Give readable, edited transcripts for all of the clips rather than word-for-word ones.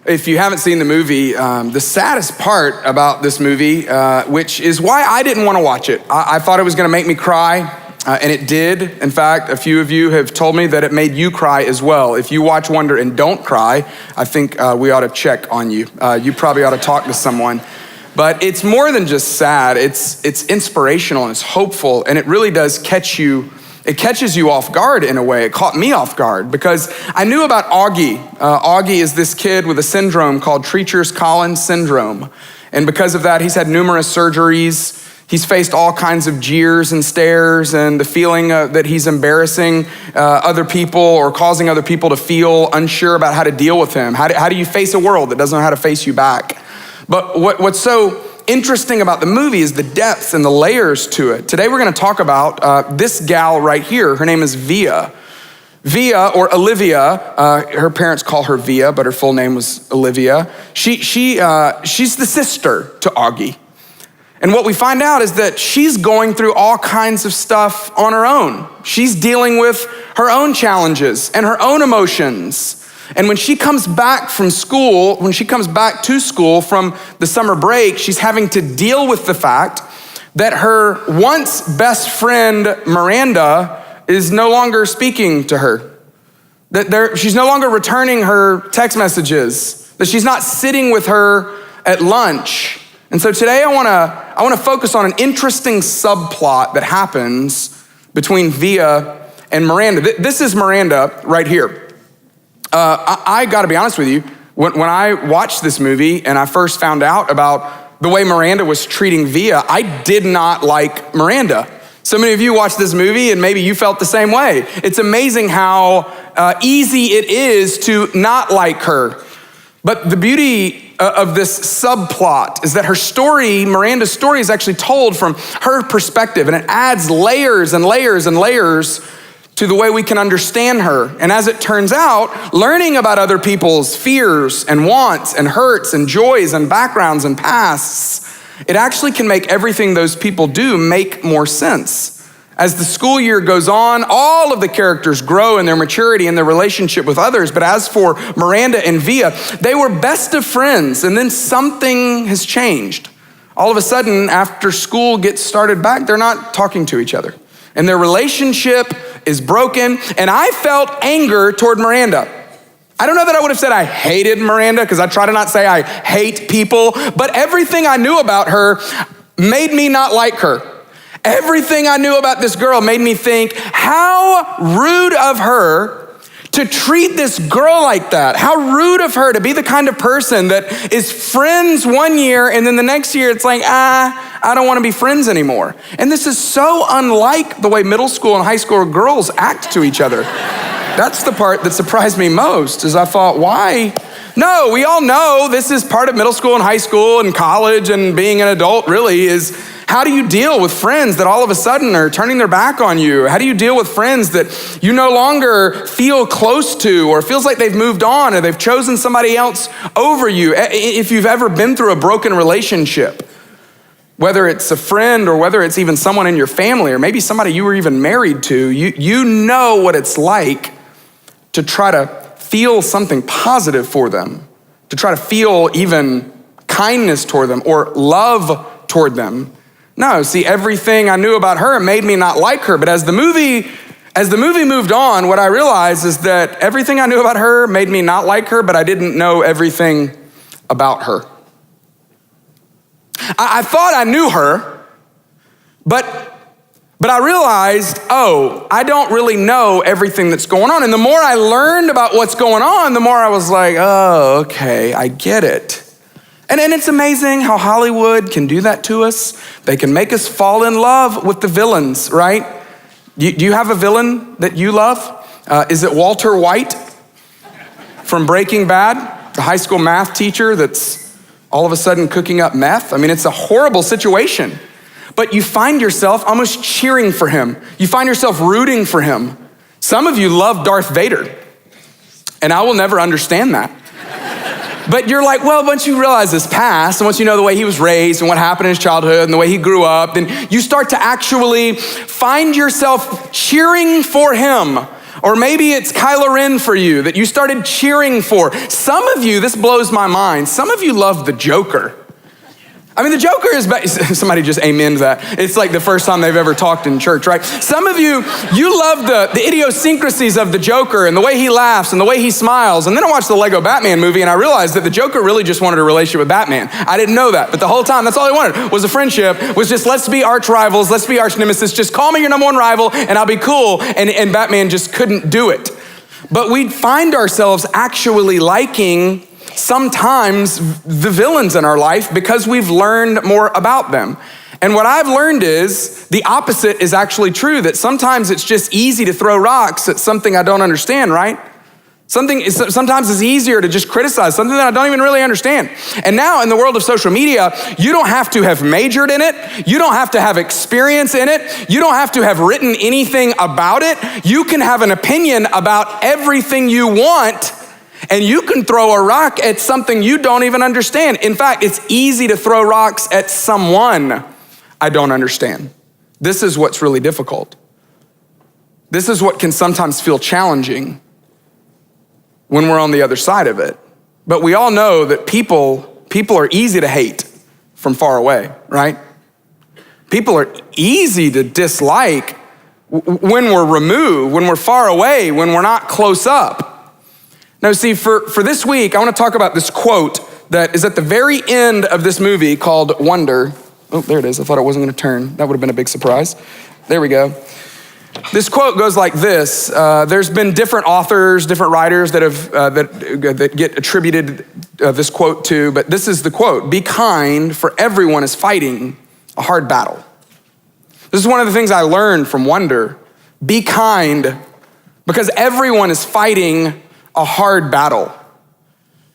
If you haven't seen the movie, the saddest part about this movie, which is why I didn't want to watch it. I thought it was going to make me cry, and it did. In fact, a few of you have told me that it made you cry as well. If you watch Wonder and don't cry, I think we ought to check on you. You probably ought to talk to someone. But it's more than just sad. It's inspirational and it's hopeful, and it really does catch you. It catches you off guard in a way. It caught me off guard because I knew about Augie. Augie is this kid with a syndrome called Treacher's-Collins syndrome. And because of that, he's had numerous surgeries. He's faced all kinds of jeers and stares and the feeling that he's embarrassing other people or causing other people to feel unsure about how to deal with him. How do you face a world that doesn't know how to face you back? But what's so interesting about the movie is the depths and the layers to it. Today we're going to talk about this gal right here. Her name is Via. Via, or Olivia, her parents call her Via, but her full name was Olivia. She's the sister to Augie. And what we find out is that she's going through all kinds of stuff on her own. She's dealing with her own challenges and her own emotions. And when she comes back from school, when she comes back to school from the summer break, she's having to deal with the fact that her once best friend, Miranda, is no longer speaking to her. That she's no longer returning her text messages, that she's not sitting with her at lunch. And so today I wanna focus on an interesting subplot that happens between Via and Miranda. This is Miranda right here. I gotta be honest with you, when I watched this movie and I first found out about the way Miranda was treating Via, I did not like Miranda. So many of you watched this movie and maybe you felt the same way. It's amazing how easy it is to not like her. But the beauty of this subplot is that her story, Miranda's story, is actually told from her perspective, and it adds layers and layers and layers to the way we can understand her. And as it turns out, learning about other people's fears and wants and hurts and joys and backgrounds and pasts, it actually can make everything those people do make more sense. As the school year goes on, all of the characters grow in their maturity and their relationship with others. But as for Miranda and Via, they were best of friends, and then something has changed. All of a sudden, after school gets started back, they're not talking to each other. And their relationship is broken, and I felt anger toward Miranda. I don't know that I would have said I hated Miranda, because I try to not say I hate people, but everything I knew about her made me not like her. Everything I knew about this girl made me think, how rude of her to treat this girl like that. How rude of her to be the kind of person that is friends one year and then the next year it's like, I don't want to be friends anymore. And this is so unlike the way middle school and high school girls act to each other. That's the part that surprised me most, is I thought, why? No, we all know this is part of middle school and high school and college and being an adult really is, how do you deal with friends that all of a sudden are turning their back on you? How do you deal with friends that you no longer feel close to, or feels like they've moved on or they've chosen somebody else over you? If you've ever been through a broken relationship, whether it's a friend or whether it's even someone in your family or maybe somebody you were even married to, you know what it's like to try to feel something positive for them, to try to feel even kindness toward them or love toward them. No, see, everything I knew about her made me not like her. But as the movie moved on, what I realized is that everything I knew about her made me not like her, but I didn't know everything about her. I thought I knew her, but I realized, I don't really know everything that's going on. And the more I learned about what's going on, the more I was like, oh, okay, I get it. And it's amazing how Hollywood can do that to us. They can make us fall in love with the villains, right? Do you have a villain that you love? Is it Walter White from Breaking Bad, the high school math teacher that's all of a sudden cooking up meth? I mean, it's a horrible situation. But you find yourself almost cheering for him. You find yourself rooting for him. Some of you love Darth Vader, and I will never understand that. But you're like, well, once you realize his past, and once you know the way he was raised and what happened in his childhood and the way he grew up, then you start to actually find yourself cheering for him Or maybe it's Kylo Ren for you that you started cheering for. Some of you, this blows my mind, some of you love the Joker. I mean, the Joker is, somebody just amen to that. It's like the first time they've ever talked in church, right? Some of you love the idiosyncrasies of the Joker and the way he laughs and the way he smiles. And then I watched the Lego Batman movie and I realized that the Joker really just wanted a relationship with Batman. I didn't know that, but the whole time, that's all he wanted was a friendship, was just let's be arch rivals, let's be arch nemesis, just call me your number one rival and I'll be cool. And Batman just couldn't do it. But we find ourselves actually liking sometimes the villains in our life because we've learned more about them. And what I've learned is the opposite is actually true, that sometimes it's just easy to throw rocks at something I don't understand, right? Sometimes it's easier to just criticize something that I don't even really understand. And now in the world of social media, you don't have to have majored in it. You don't have to have experience in it. You don't have to have written anything about it. You can have an opinion about everything you want, and you can throw a rock at something you don't even understand. In fact, it's easy to throw rocks at someone I don't understand. This is what's really difficult. This is what can sometimes feel challenging when we're on the other side of it. But we all know that people are easy to hate from far away, right? People are easy to dislike when we're removed, when we're far away, when we're not close up. Now, see, for this week, I want to talk about this quote that is at the very end of this movie called Wonder. Oh, there it is. I thought it wasn't going to turn. That would have been a big surprise. There we go. This quote goes like this. There's been different authors, different writers that get attributed this quote to, but this is the quote: "Be kind, for everyone is fighting a hard battle." This is one of the things I learned from Wonder. Be kind, because everyone is fighting a hard battle.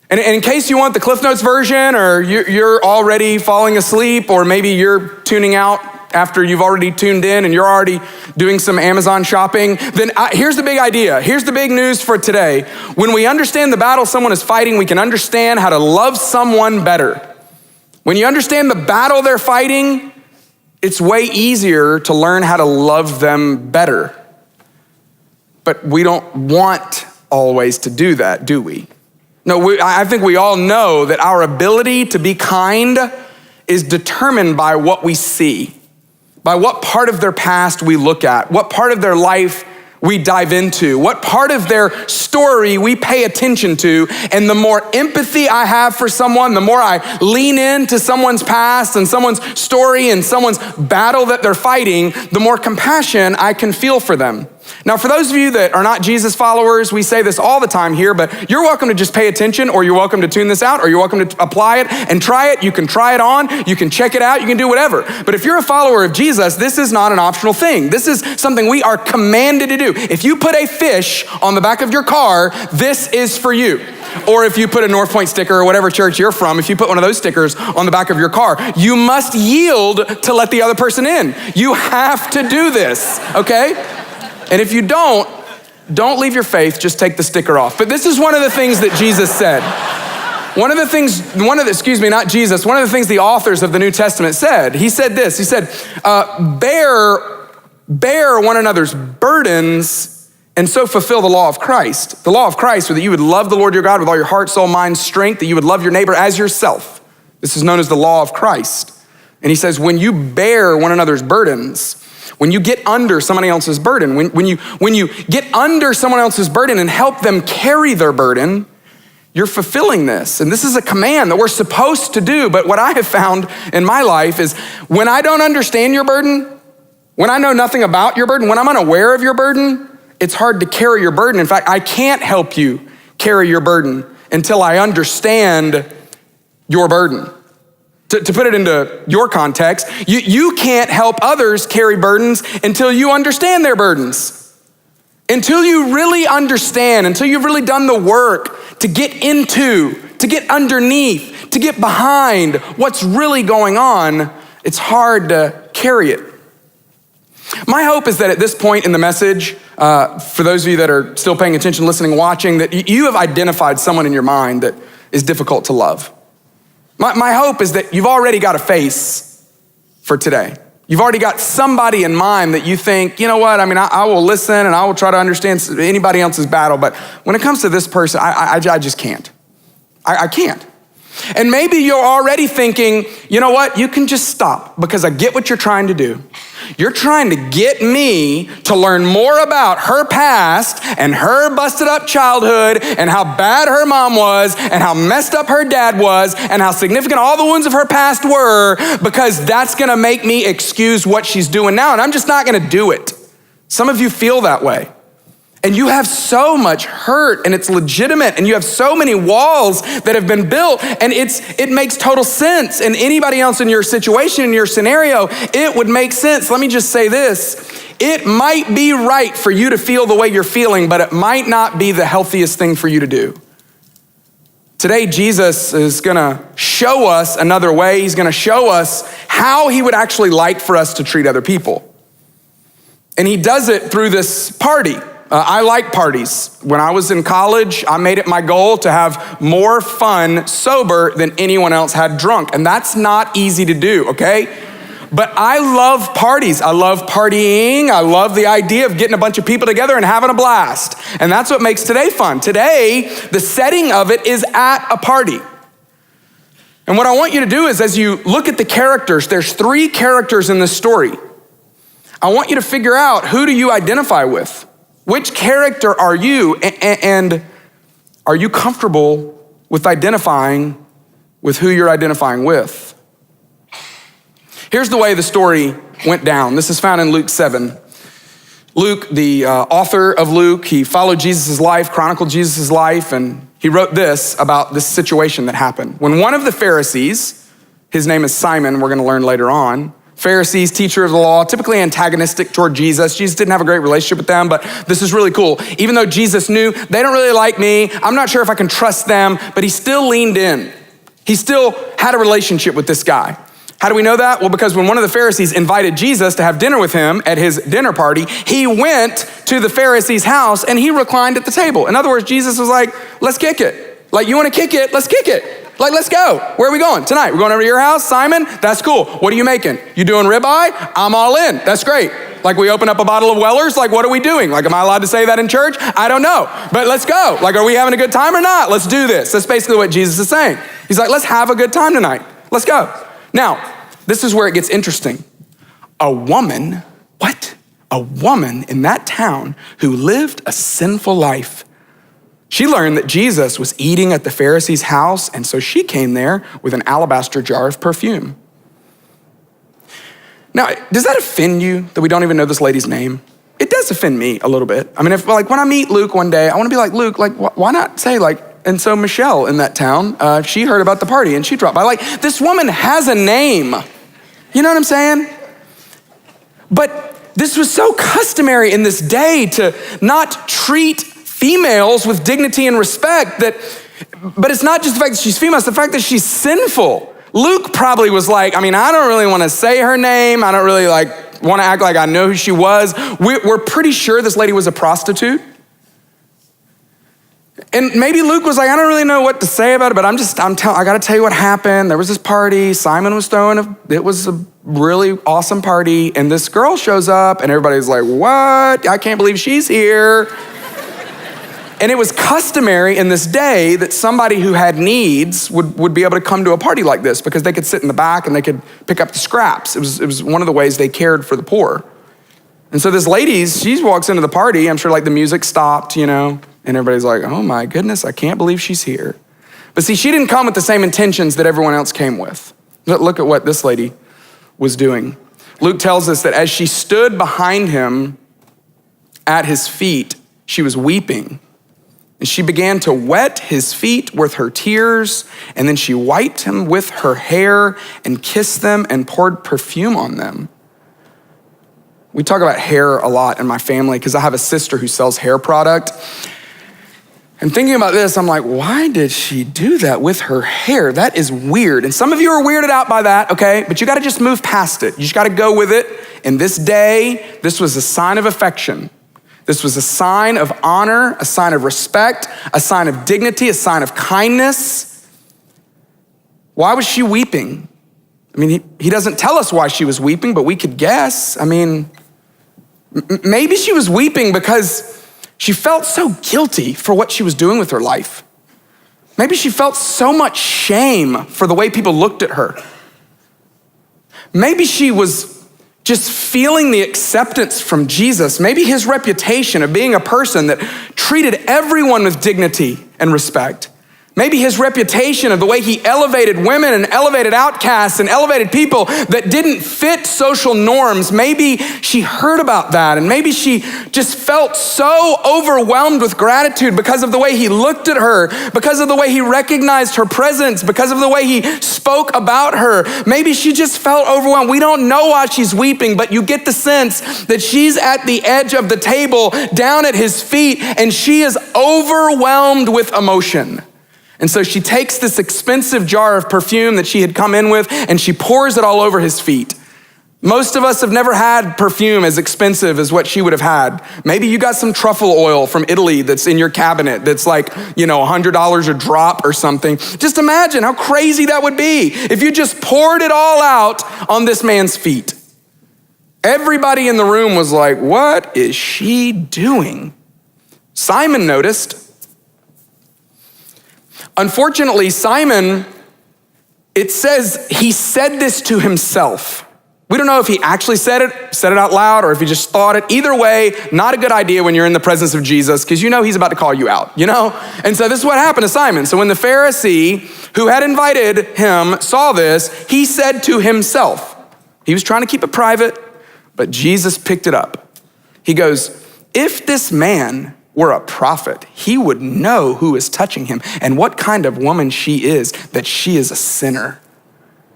And in case you want the Cliff Notes version, or you're already falling asleep, or maybe you're tuning out after you've already tuned in and you're already doing some Amazon shopping, then here's the big idea. Here's the big news for today. When we understand the battle someone is fighting, we can understand how to love someone better. When you understand the battle they're fighting, it's way easier to learn how to love them better. But we don't want always to do that, do we? No, I think we all know that our ability to be kind is determined by what we see, by what part of their past we look at, what part of their life we dive into, what part of their story we pay attention to. And the more empathy I have for someone, the more I lean into someone's past and someone's story and someone's battle that they're fighting, the more compassion I can feel for them. Now, for those of you that are not Jesus followers, we say this all the time here, but you're welcome to just pay attention, or you're welcome to tune this out, or you're welcome to apply it and try it. You can try it on, you can check it out, you can do whatever. But if you're a follower of Jesus, this is not an optional thing. This is something we are commanded to do. If you put a fish on the back of your car, this is for you. Or if you put a North Point sticker or whatever church you're from, if you put one of those stickers on the back of your car, you must yield to let the other person in. You have to do this, okay? And if you don't leave your faith, just take the sticker off. But this is one of the things that Jesus said. One of the things the authors of the New Testament said. He said this, he said, bear one another's burdens and so fulfill the law of Christ. The law of Christ, that you would love the Lord your God with all your heart, soul, mind, strength, that you would love your neighbor as yourself. This is known as the law of Christ. And he says, when you bear one another's burdens, when you get under somebody else's burden, when you get under someone else's burden and help them carry their burden, you're fulfilling this. And this is a command that we're supposed to do. But what I have found in my life is when I don't understand your burden, when I know nothing about your burden, when I'm unaware of your burden, it's hard to carry your burden. In fact, I can't help you carry your burden until I understand your burden. To put it into your context, you can't help others carry burdens until you understand their burdens. Until you really understand, until you've really done the work to get into, to get underneath, to get behind what's really going on, it's hard to carry it. My hope is that at this point in the message, for those of you that are still paying attention, listening, watching, that you have identified someone in your mind that is difficult to love. My hope is that you've already got a face for today. You've already got somebody in mind that you think, you know what, I will listen and I will try to understand anybody else's battle, but when it comes to this person, I just can't. I can't. And maybe you're already thinking, you know what, you can just stop because I get what you're trying to do. You're trying to get me to learn more about her past and her busted up childhood and how bad her mom was and how messed up her dad was and how significant all the wounds of her past were, because that's gonna make me excuse what she's doing now, and I'm just not gonna do it. Some of you feel that way. And you have so much hurt, and it's legitimate, and you have so many walls that have been built, and it makes total sense. And anybody else in your situation, in your scenario, it would make sense. Let me just say this. It might be right for you to feel the way you're feeling, but it might not be the healthiest thing for you to do. Today, Jesus is gonna show us another way. He's gonna show us how he would actually like for us to treat other people. And he does it through this party. I like parties. When I was in college, I made it my goal to have more fun sober than anyone else had drunk. And that's not easy to do, okay? But I love parties. I love partying. I love the idea of getting a bunch of people together and having a blast. And that's what makes today fun. Today, the setting of it is at a party. And what I want you to do is, as you look at the characters, there's 3 characters in this story. I want you to figure out, who do you identify with? Which character are you, and are you comfortable with identifying with who you're identifying with? Here's the way the story went down. This is found in Luke 7. Luke, the author of Luke, he followed Jesus' life, chronicled Jesus' life, and he wrote this about this situation that happened. When one of the Pharisees, his name is Simon, we're gonna learn later on, Pharisees, teacher of the law, typically antagonistic toward Jesus. Jesus didn't have a great relationship with them, but this is really cool. Even though Jesus knew they don't really like me, I'm not sure if I can trust them, but he still leaned in. He still had a relationship with this guy. How do we know that? Well, because when one of the Pharisees invited Jesus to have dinner with him at his dinner party, he went to the Pharisee's house and he reclined at the table. In other words, Jesus was like, let's kick it. Like, you wanna kick it? Let's kick it. Like, let's go. Where are we going? Tonight. We're going over to your house, Simon? That's cool. What are you making? You doing ribeye? I'm all in. That's great. Like, we open up a bottle of Weller's? Like, what are we doing? Like, am I allowed to say that in church? I don't know. But let's go. Like, are we having a good time or not? Let's do this. That's basically what Jesus is saying. He's like, let's have a good time tonight. Let's go. Now, this is where it gets interesting. A woman in that town who lived a sinful life, she learned that Jesus was eating at the Pharisee's house, and so she came there with an alabaster jar of perfume. Now, does that offend you that we don't even know this lady's name? It does offend me a little bit. I mean, if when I meet Luke one day, I wanna be like, Luke, why not say and so Michelle in that town, she heard about the party and she dropped by. This woman has a name. You know what I'm saying? But this was so customary in this day to not treat females with dignity and respect, but it's not just the fact that she's female, it's the fact that she's sinful. Luke probably was like, I don't really wanna say her name. I don't really wanna act like I know who she was. We're pretty sure this lady was a prostitute. And maybe Luke was like, I don't really know what to say about it, but I gotta tell you what happened. There was this party, Simon was it was a really awesome party, and this girl shows up, and everybody's like, what? I can't believe she's here. And it was customary in this day that somebody who had needs would be able to come to a party like this because they could sit in the back and they could pick up the scraps. It was one of the ways they cared for the poor. And so this lady, she walks into the party, I'm sure the music stopped, and everybody's like, oh my goodness, I can't believe she's here. But see, she didn't come with the same intentions that everyone else came with. Look at what this lady was doing. Luke tells us that as she stood behind him at his feet, she was weeping. And she began to wet his feet with her tears, and then she wiped him with her hair and kissed them and poured perfume on them. We talk about hair a lot in my family because I have a sister who sells hair product. And thinking about this, I'm like, why did she do that with her hair? That is weird. And some of you are weirded out by that, okay? But you gotta just move past it. You just gotta go with it. In this day, this was a sign of affection. This was a sign of honor, a sign of respect, a sign of dignity, a sign of kindness. Why was she weeping? I mean, he doesn't tell us why she was weeping, but we could guess. I mean, maybe she was weeping because she felt so guilty for what she was doing with her life. Maybe she felt so much shame for the way people looked at her. Maybe she was just feeling the acceptance from Jesus. Maybe his reputation of being a person that treated everyone with dignity and respect. Maybe his reputation of the way he elevated women and elevated outcasts and elevated people that didn't fit social norms. Maybe she heard about that, and maybe she just felt so overwhelmed with gratitude because of the way he looked at her, because of the way he recognized her presence, because of the way he spoke about her. Maybe she just felt overwhelmed. We don't know why she's weeping, but you get the sense that she's at the edge of the table down at his feet, and she is overwhelmed with emotion. And so she takes this expensive jar of perfume that she had come in with, and she pours it all over his feet. Most of us have never had perfume as expensive as what she would have had. Maybe you got some truffle oil from Italy that's in your cabinet that's like, $100 a drop or something. Just imagine how crazy that would be if you just poured it all out on this man's feet. Everybody in the room was like, what is she doing? Simon noticed. Unfortunately, Simon, it says he said this to himself. We don't know if he actually said it out loud, or if he just thought it. Either way, not a good idea when you're in the presence of Jesus, because he's about to call you out, And so this is what happened to Simon. So when the Pharisee who had invited him saw this, he said to himself, he was trying to keep it private, but Jesus picked it up. He goes, if this man were a prophet, he would know who is touching him and what kind of woman she is, that she is a sinner.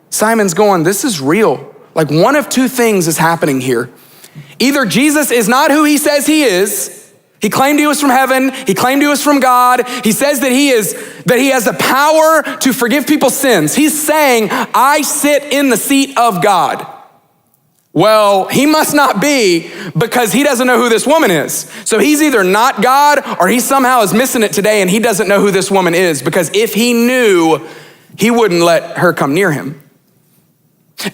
Simon's going, this is real. Like, one of two things is happening here. Either Jesus is not who he says he is. He claimed he was from heaven. He claimed he was from God. He says that he has the power to forgive people's sins. He's saying, I sit in the seat of God. Well, he must not be, because he doesn't know who this woman is. So he's either not God, or he somehow is missing it today and he doesn't know who this woman is, because if he knew, he wouldn't let her come near him.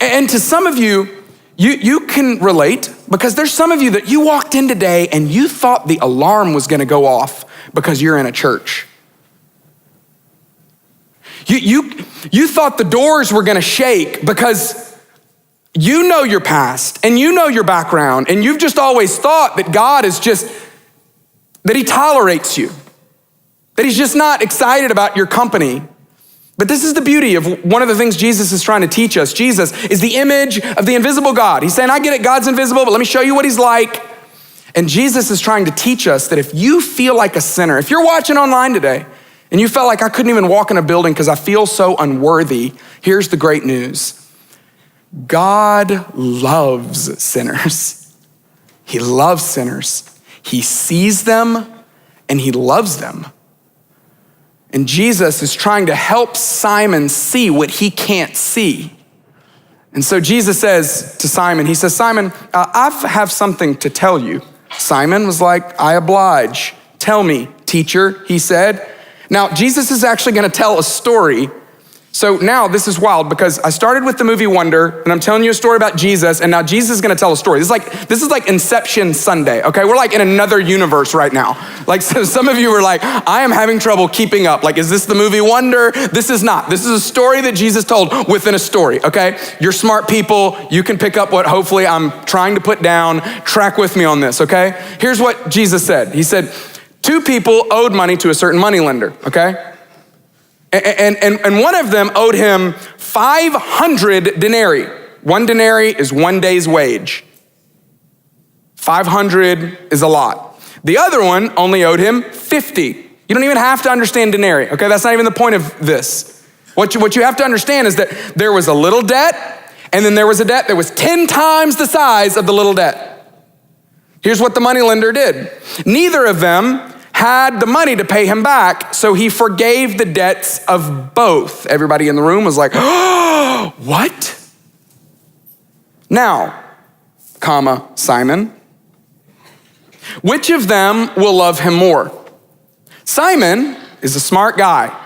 And to some of you, you can relate, because there's some of you that you walked in today and you thought the alarm was gonna go off because you're in a church. You thought the doors were gonna shake because you know your past and you know your background, and you've just always thought that God is just, that he tolerates you, that he's just not excited about your company. But this is the beauty of one of the things Jesus is trying to teach us. Jesus is the image of the invisible God. He's saying, I get it, God's invisible, but let me show you what he's like. And Jesus is trying to teach us that if you feel like a sinner, if you're watching online today and you felt like I couldn't even walk in a building because I feel so unworthy, here's the great news. God loves sinners. He loves sinners. He sees them and he loves them. And Jesus is trying to help Simon see what he can't see. And so Jesus says to Simon, he says, Simon, I have something to tell you. Simon was like, I oblige. Tell me, teacher, he said. Now, Jesus is actually gonna tell a story. So now this is wild, because I started with the movie Wonder, and I'm telling you a story about Jesus, and now Jesus is gonna tell a story. This is like Inception Sunday, okay? We're like in another universe right now. Like, so some of you were like, I am having trouble keeping up. Like, is this the movie Wonder? This is not. This is a story that Jesus told within a story, okay? You're smart people. You can pick up what hopefully I'm trying to put down. Track with me on this, okay? Here's what Jesus said. He said, 2 people owed money to a certain moneylender, okay? And one of them owed him 500 denarii. 1 denarii is 1 day's wage. 500 is a lot. The other one only owed him 50. You don't even have to understand denarii, okay? That's not even the point of this. What you have to understand is that there was a little debt, and then there was a debt that was 10 times the size of the little debt. Here's what the moneylender did. Neither of them had the money to pay him back, so he forgave the debts of both. Everybody in the room was like, oh, what? Now, Simon, which of them will love him more? Simon is a smart guy,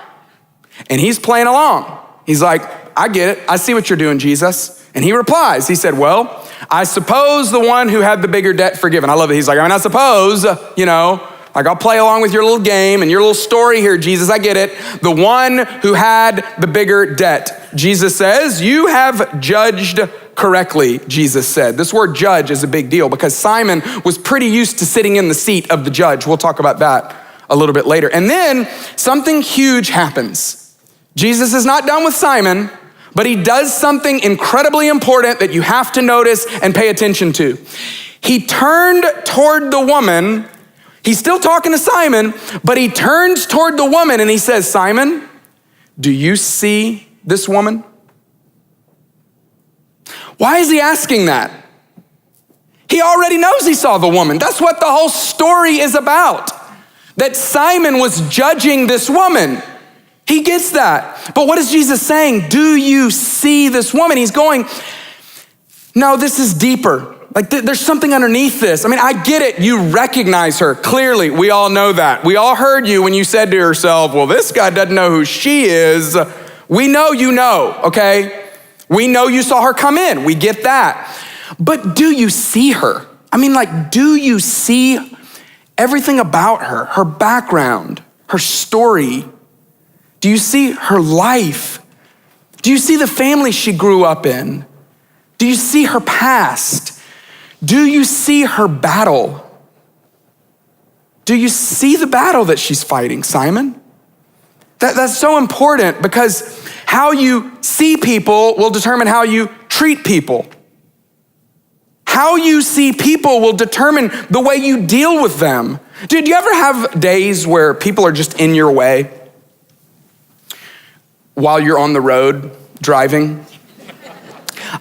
and he's playing along. He's like, I get it. I see what you're doing, Jesus. And he replies, he said, well, I suppose the one who had the bigger debt forgiven. I love it. He's like, I suppose, like I'll play along with your little game and your little story here, Jesus. I get it. The one who had the bigger debt. Jesus says, you have judged correctly, Jesus said. This word judge is a big deal because Simon was pretty used to sitting in the seat of the judge. We'll talk about that a little bit later. And then something huge happens. Jesus is not done with Simon, but he does something incredibly important that you have to notice and pay attention to. He turned toward the woman. He's still talking to Simon, but he turns toward the woman and he says, Simon, do you see this woman? Why is he asking that? He already knows he saw the woman. That's what the whole story is about. That Simon was judging this woman. He gets that. But what is Jesus saying? Do you see this woman? He's going, no, this is deeper. Like there's something underneath this. I mean, I get it. You recognize her. Clearly, we all know that. We all heard you when you said to yourself, well, this guy doesn't know who she is. We know you know, okay? We know you saw her come in. We get that. But do you see her? I mean, like, do you see everything about her, her background, her story? Do you see her life? Do you see the family she grew up in? Do you see her past? Do you see her battle? Do you see the battle that she's fighting, Simon? That's so important because how you see people will determine how you treat people. How you see people will determine the way you deal with them. Dude, you ever have days where people are just in your way while you're on the road driving?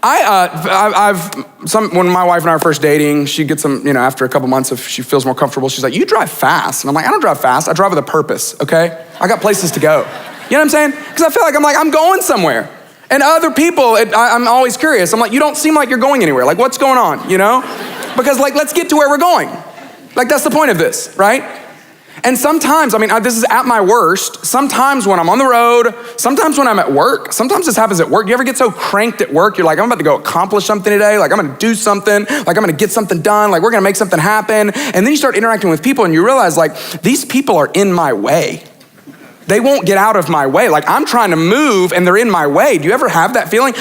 When my wife and I are first dating, she gets some, after a couple months, if she feels more comfortable, she's like, you drive fast. And I'm like, I don't drive fast. I drive with a purpose, okay? I got places to go. You know what I'm saying? Because I feel like I'm going somewhere. And other people, I'm always curious. I'm like, you don't seem like you're going anywhere. Like, what's going on, Because let's get to where we're going. Like, that's the point of this, right? And sometimes, this is at my worst. Sometimes when I'm on the road, sometimes when I'm at work, sometimes this happens at work. You ever get so cranked at work, you're like, I'm about to go accomplish something today. Like, I'm gonna do something. Like, I'm gonna get something done. Like, we're gonna make something happen. And then you start interacting with people and you realize, like, these people are in my way. They won't get out of my way. Like, I'm trying to move and they're in my way. Do you ever have that feeling?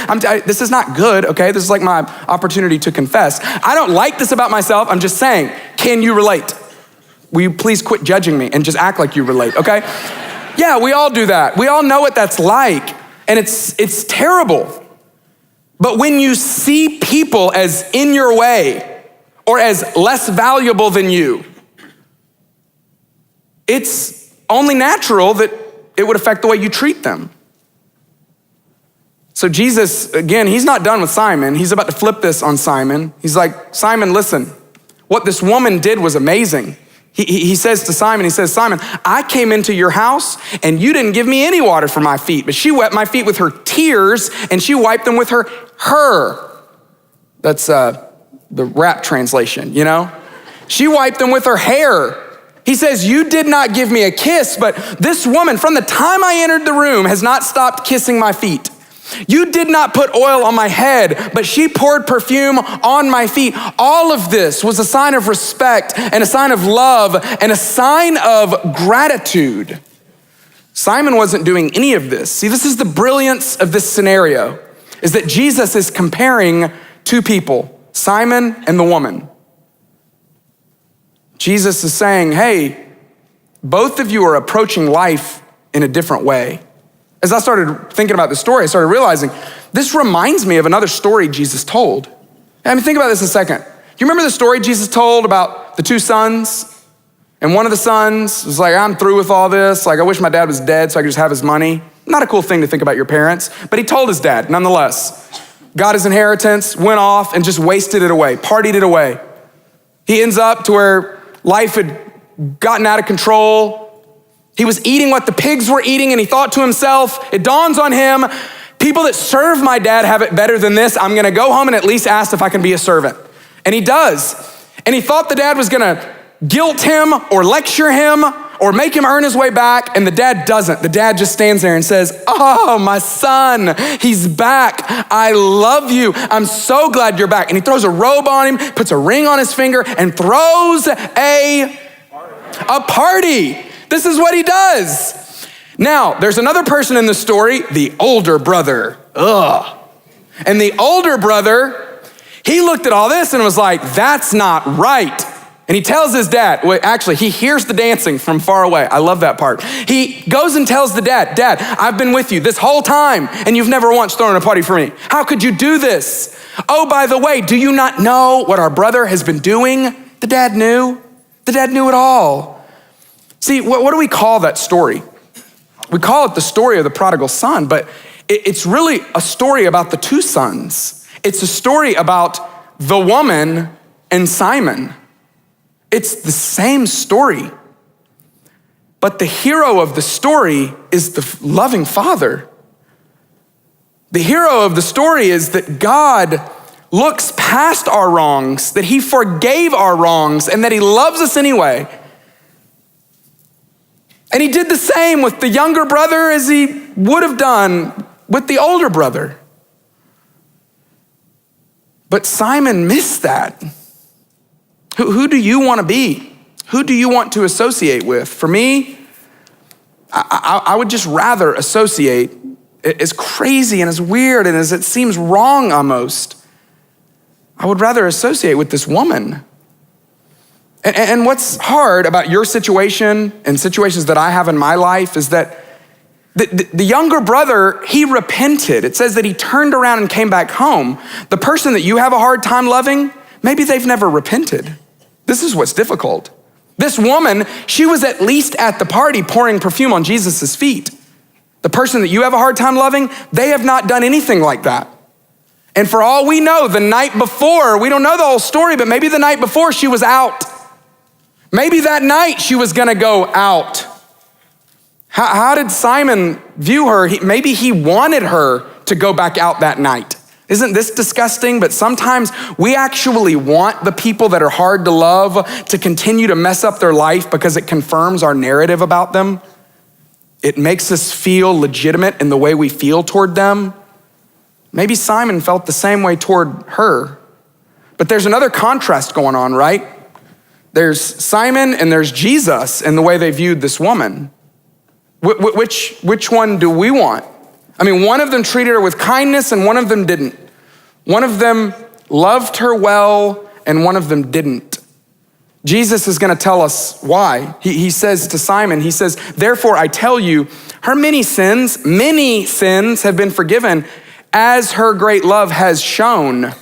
This is not good, okay? This is like my opportunity to confess. I don't like this about myself. I'm just saying, can you relate? Will you please quit judging me and just act like you relate, okay? Yeah, we all do that. We all know what that's like, and it's terrible. But when you see people as in your way or as less valuable than you, it's only natural that it would affect the way you treat them. So Jesus, again, he's not done with Simon. He's about to flip this on Simon. He's like, Simon, listen, what this woman did was amazing. He says to Simon, Simon, I came into your house and you didn't give me any water for my feet, but she wet my feet with her tears and she wiped them with her. That's the rap translation, She wiped them with her hair. He says, you did not give me a kiss, but this woman from the time I entered the room has not stopped kissing my feet. You did not put oil on my head, but she poured perfume on my feet. All of this was a sign of respect and a sign of love and a sign of gratitude. Simon wasn't doing any of this. See, this is the brilliance of this scenario, is that Jesus is comparing two people, Simon and the woman. Jesus is saying, hey, both of you are approaching life in a different way. As I started thinking about this story, I started realizing this reminds me of another story Jesus told. Think about this a second. Do you remember the story Jesus told about the two sons? And one of the sons was like, I'm through with all this. Like, I wish my dad was dead so I could just have his money. Not a cool thing to think about your parents, but he told his dad nonetheless. Got his inheritance, went off and just wasted it away, partied it away. He ends up to where life had gotten out of control. He was eating what the pigs were eating and he thought to himself, it dawns on him, people that serve my dad have it better than this. I'm gonna go home and at least ask if I can be a servant. And he does. And he thought the dad was gonna guilt him or lecture him or make him earn his way back, and the dad doesn't. The dad just stands there and says, oh, my son, he's back. I love you. I'm so glad you're back. And he throws a robe on him, puts a ring on his finger, and throws a party. This is what he does. Now, there's another person in the story, the older brother. Ugh. And the older brother, he looked at all this and was like, that's not right. And he tells his dad, well, actually, he hears the dancing from far away. I love that part. He goes and tells the dad, Dad, I've been with you this whole time and you've never once thrown a party for me. How could you do this? Oh, by the way, do you not know what our brother has been doing? The dad knew. The dad knew it all. See, what do we call that story? We call it the story of the prodigal son, but it's really a story about the two sons. It's a story about the woman and Simon. It's the same story, but the hero of the story is the loving father. The hero of the story is that God looks past our wrongs, that he forgave our wrongs, and that he loves us anyway. And he did the same with the younger brother as he would have done with the older brother. But Simon missed that. Who do you want to be? Who do you want to associate with? For me, I would just rather associate, as crazy and as weird and as it seems wrong almost, I would rather associate with this woman. And what's hard about your situation and situations that I have in my life is that the younger brother, he repented. It says that he turned around and came back home. The person that you have a hard time loving, maybe they've never repented. This is what's difficult. This woman, she was at least at the party pouring perfume on Jesus' feet. The person that you have a hard time loving, they have not done anything like that. And for all we know, the night before, we don't know the whole story, but maybe the night before she was out. Maybe that night she was gonna go out. How did Simon view her? Maybe he wanted her to go back out that night. Isn't this disgusting? But sometimes we actually want the people that are hard to love to continue to mess up their life because it confirms our narrative about them. It makes us feel legitimate in the way we feel toward them. Maybe Simon felt the same way toward her. But there's another contrast going on, right? There's Simon and there's Jesus in the way they viewed this woman. Which one do we want? I mean, one of them treated her with kindness and one of them didn't. One of them loved her well and one of them didn't. Jesus is gonna tell us why. He says to Simon, he says, therefore I tell you, her many sins have been forgiven as her great love has shown.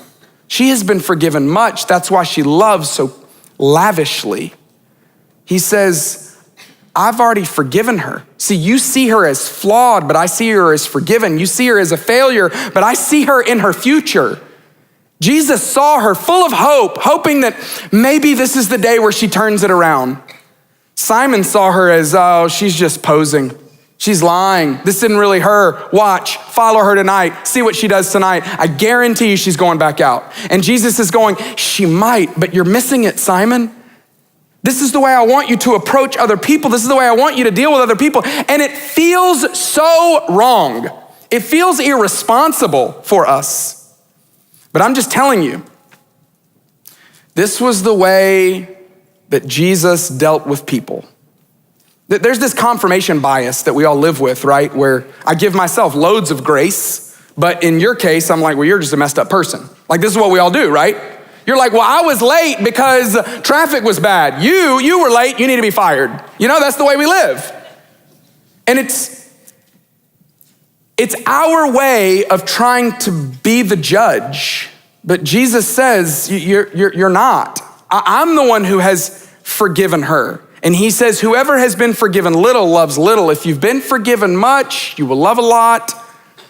She has been forgiven much. That's why she loves so lavishly. He says, I've already forgiven her. See, you see her as flawed, but I see her as forgiven. You see her as a failure, but I see her in her future. Jesus saw her full of hope, hoping that maybe this is the day where she turns it around. Simon saw her as, oh, she's just posing. She's lying. This isn't really her. Watch, follow her tonight. See what she does tonight. I guarantee you she's going back out. And Jesus is going, she might, but you're missing it, Simon. This is the way I want you to approach other people. This is the way I want you to deal with other people. And it feels so wrong. It feels irresponsible for us. But I'm just telling you, this was the way that Jesus dealt with people. There's this confirmation bias that we all live with, right? Where I give myself loads of grace, but in your case, I'm like, well, you're just a messed up person. Like, this is what we all do, right? You're like, well, I was late because traffic was bad. You were late, you need to be fired. You know, that's the way we live. And it's our way of trying to be the judge. But Jesus says, you're not. I'm the one who has forgiven her. And he says, whoever has been forgiven little loves little. If you've been forgiven much, you will love a lot.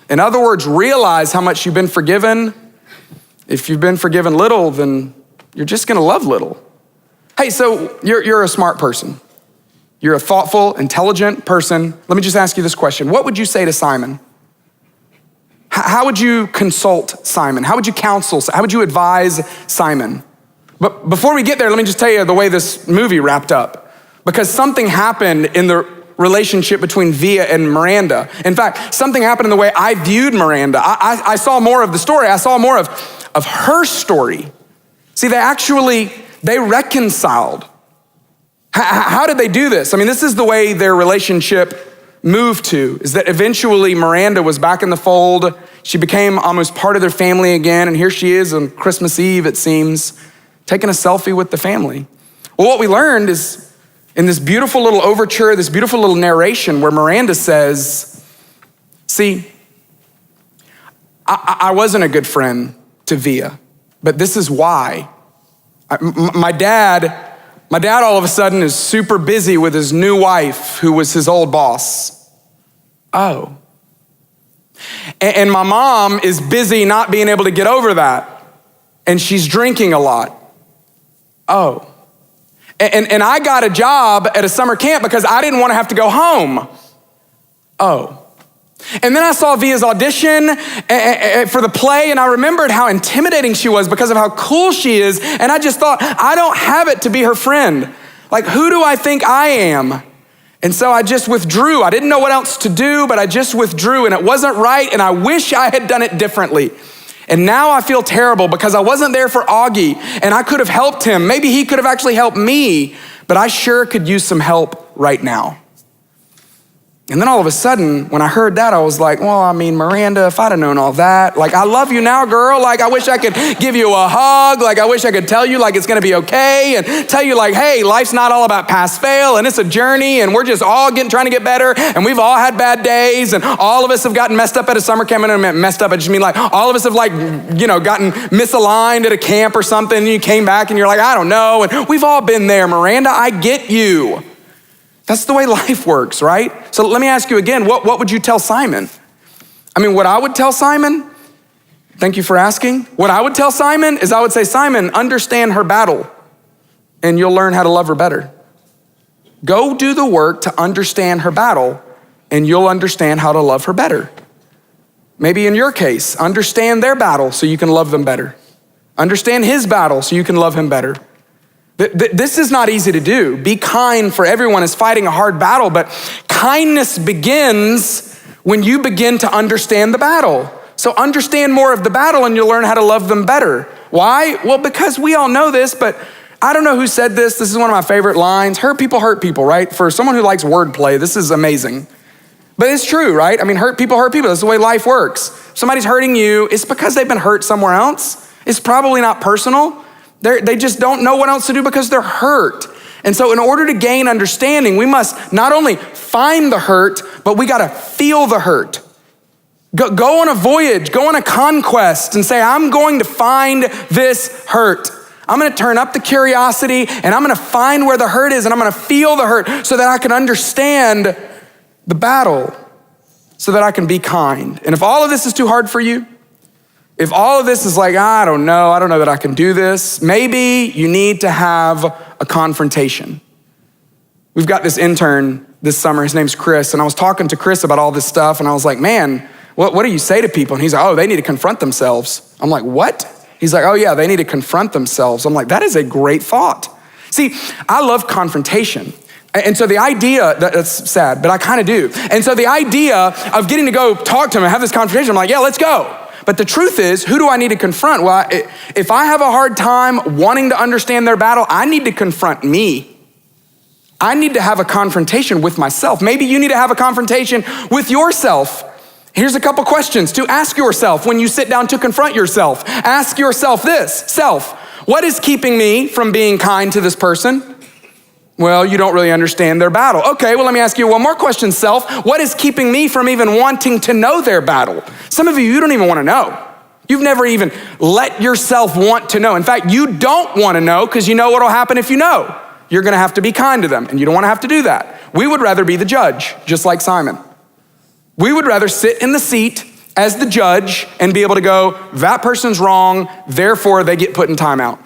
In other words, realize how much you've been forgiven. If you've been forgiven little, then you're just gonna love little. Hey, so you're a smart person. You're a thoughtful, intelligent person. Let me just ask you this question. What would you say to Simon? How would you consult Simon? How would you counsel? How would you advise Simon? But before we get there, let me just tell you the way this movie wrapped up. because something happened in the relationship between Via and Miranda. In fact, something happened in the way I viewed Miranda. I saw more of the story. I saw more of her story. See, they reconciled. How did they do this? I mean, this is the way their relationship moved to, is that eventually Miranda was back in the fold. She became almost part of their family again. And here she is on Christmas Eve, it seems, taking a selfie with the family. Well, what we learned is in this beautiful little overture, this beautiful little narration where Miranda says, see, I wasn't a good friend to Via, but this is why. My dad all of a sudden is super busy with his new wife, who was his old boss. Oh. And my mom is busy not being able to get over that. And she's drinking a lot. Oh. And I got a job at a summer camp because I didn't want to have to go home. Oh. And then I saw Via's audition for the play, and I remembered how intimidating she was because of how cool she is. And I just thought, I don't have it to be her friend. Like, who do I think I am? And so I just withdrew. I didn't know what else to do, but I just withdrew, and it wasn't right, and I wish I had done it differently. And now I feel terrible because I wasn't there for Augie, and I could have helped him. Maybe he could have actually helped me, but I sure could use some help right now. And then all of a sudden, when I heard that, I was like, well, I mean, Miranda, if I'd have known all that, like, I love you now, girl. Like, I wish I could give you a hug. Like, I wish I could tell you, like, it's gonna be okay, and tell you, like, hey, life's not all about pass fail, and it's a journey, and we're just all trying to get better, and we've all had bad days, and all of us have gotten messed up at a summer camp. And I meant messed up, I just mean like, all of us have, like, gotten misaligned at a camp or something, and you came back, and you're like, I don't know, and we've all been there. Miranda, I get you. That's the way life works, right? So let me ask you again, what would you tell Simon? I mean, what I would tell Simon, thank you for asking. What I would tell Simon is I would say, Simon, understand her battle and you'll learn how to love her better. Go do the work to understand her battle and you'll understand how to love her better. Maybe in your case, understand their battle so you can love them better. Understand his battle so you can love him better. This is not easy to do. Be kind, for everyone is fighting a hard battle, but kindness begins when you begin to understand the battle. So understand more of the battle and you'll learn how to love them better. Why? Well, because we all know this, but I don't know who said this. This is one of my favorite lines. Hurt people, right? For someone who likes wordplay, this is amazing. But it's true, right? I mean, hurt people. That's the way life works. If somebody's hurting you, it's because they've been hurt somewhere else. It's probably not personal. They just don't know what else to do because they're hurt. And so in order to gain understanding, we must not only find the hurt, but we gotta feel the hurt. Go on a voyage, go on a conquest and say, I'm going to find this hurt. I'm gonna turn up the curiosity and I'm gonna find where the hurt is and I'm gonna feel the hurt so that I can understand the battle, so that I can be kind. And if all of this is too hard for you, if all of this is like, I don't know that I can do this, maybe you need to have a confrontation. We've got this intern this summer, his name's Chris, and I was talking to Chris about all this stuff, and I was like, man, what do you say to people? And he's like, oh, they need to confront themselves. I'm like, what? He's like, oh yeah, they need to confront themselves. I'm like, that is a great thought. See, I love confrontation. And so the idea, that's sad, but I kind of do. And so the idea of getting to go talk to him and have this confrontation, I'm like, yeah, let's go. But the truth is, who do I need to confront? Well, if I have a hard time wanting to understand their battle, I need to confront me. I need to have a confrontation with myself. Maybe you need to have a confrontation with yourself. Here's a couple questions to ask yourself when you sit down to confront yourself. Ask yourself this, self, what is keeping me from being kind to this person? Well, you don't really understand their battle. Okay, well, let me ask you one more question, self. What is keeping me from even wanting to know their battle? Some of you don't even want to know. You've never even let yourself want to know. In fact, you don't want to know because you know what'll happen if you know. You're going to have to be kind to them, and you don't want to have to do that. We would rather be the judge, just like Simon. We would rather sit in the seat as the judge and be able to go, that person's wrong, therefore they get put in timeout.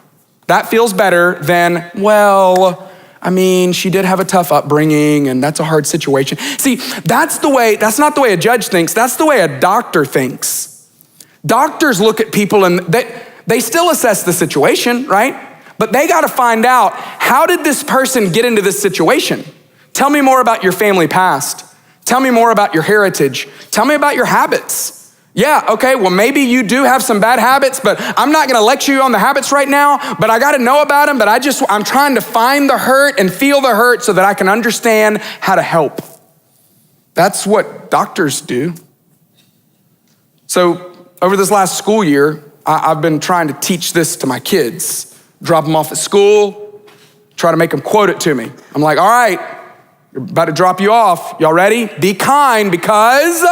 That feels better than, well, I mean, she did have a tough upbringing and that's a hard situation. See, that's not the way a judge thinks, that's the way a doctor thinks. Doctors look at people and they still assess the situation, right? But they got to find out, how did this person get into this situation? Tell me more about your family past. Tell me more about your heritage. Tell me about your habits. Yeah, okay, well, maybe you do have some bad habits, but I'm not gonna lecture you on the habits right now, but I gotta know about them, but I'm trying to find the hurt and feel the hurt so that I can understand how to help. That's what doctors do. So over this last school year, I've been trying to teach this to my kids. Drop them off at school, try to make them quote it to me. I'm like, all right, you're about to drop you off. Y'all ready? Be kind because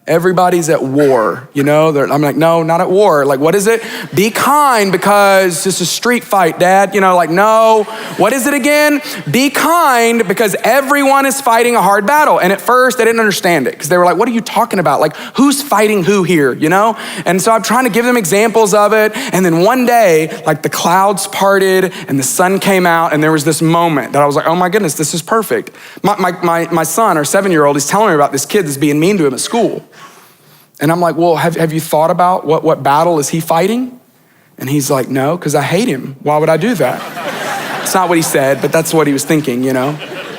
everybody's at war, you know? I'm like, no, not at war. Like, what is it? Be kind because it's a street fight, Dad. You know, like, no. What is it again? Be kind because everyone is fighting a hard battle. And at first, I didn't understand it because they were like, what are you talking about? Like, who's fighting who here, you know? And so I'm trying to give them examples of it. And then one day, like the clouds parted and the sun came out and there was this moment that I was like, oh my goodness, this is perfect. My son, our 7-year-old, he's telling me about this kid that's being mean to him at school. And I'm like, well, have you thought about what battle is he fighting? And he's like, no, because I hate him. Why would I do that? It's not what he said, but that's what he was thinking, you know?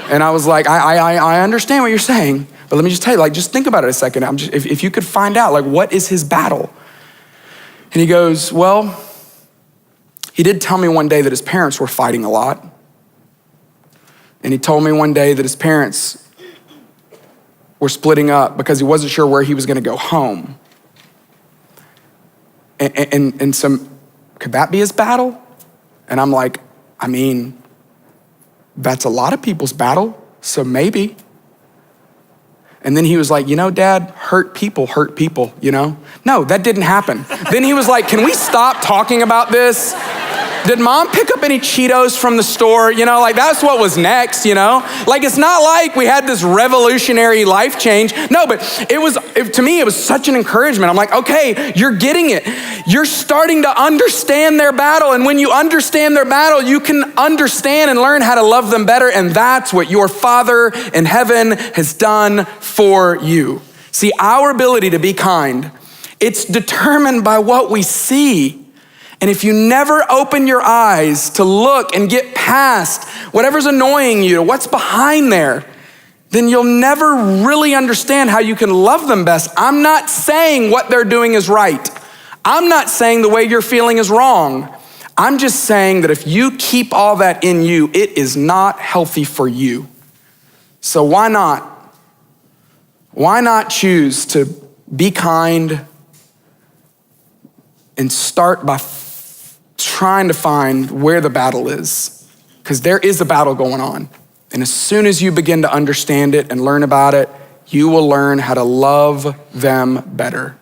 And I was like, I understand what you're saying, but let me just tell you, like, just think about it a second. If you could find out, like, what is his battle? And he goes, well, he did tell me one day that his parents were fighting a lot. And he told me one day that his parents were splitting up because he wasn't sure where he was gonna go home. And so, could that be his battle? And I'm like, I mean, that's a lot of people's battle, so maybe. And then he was like, you know, Dad, hurt people, you know? No, that didn't happen. Then he was like, can we stop talking about this? Did Mom pick up any Cheetos from the store? You know, like that's what was next, you know? Like it's not like we had this revolutionary life change. No, but to me, it was such an encouragement. I'm like, okay, you're getting it. You're starting to understand their battle. And when you understand their battle, you can understand and learn how to love them better. And that's what your Father in heaven has done for you. See, our ability to be kind, it's determined by what we see. And if you never open your eyes to look and get past whatever's annoying you, what's behind there, then you'll never really understand how you can love them best. I'm not saying what they're doing is right. I'm not saying the way you're feeling is wrong. I'm just saying that if you keep all that in you, it is not healthy for you. So why not? Why not choose to be kind and start by trying to find where the battle is, because there is a battle going on. And as soon as you begin to understand it and learn about it, you will learn how to love them better.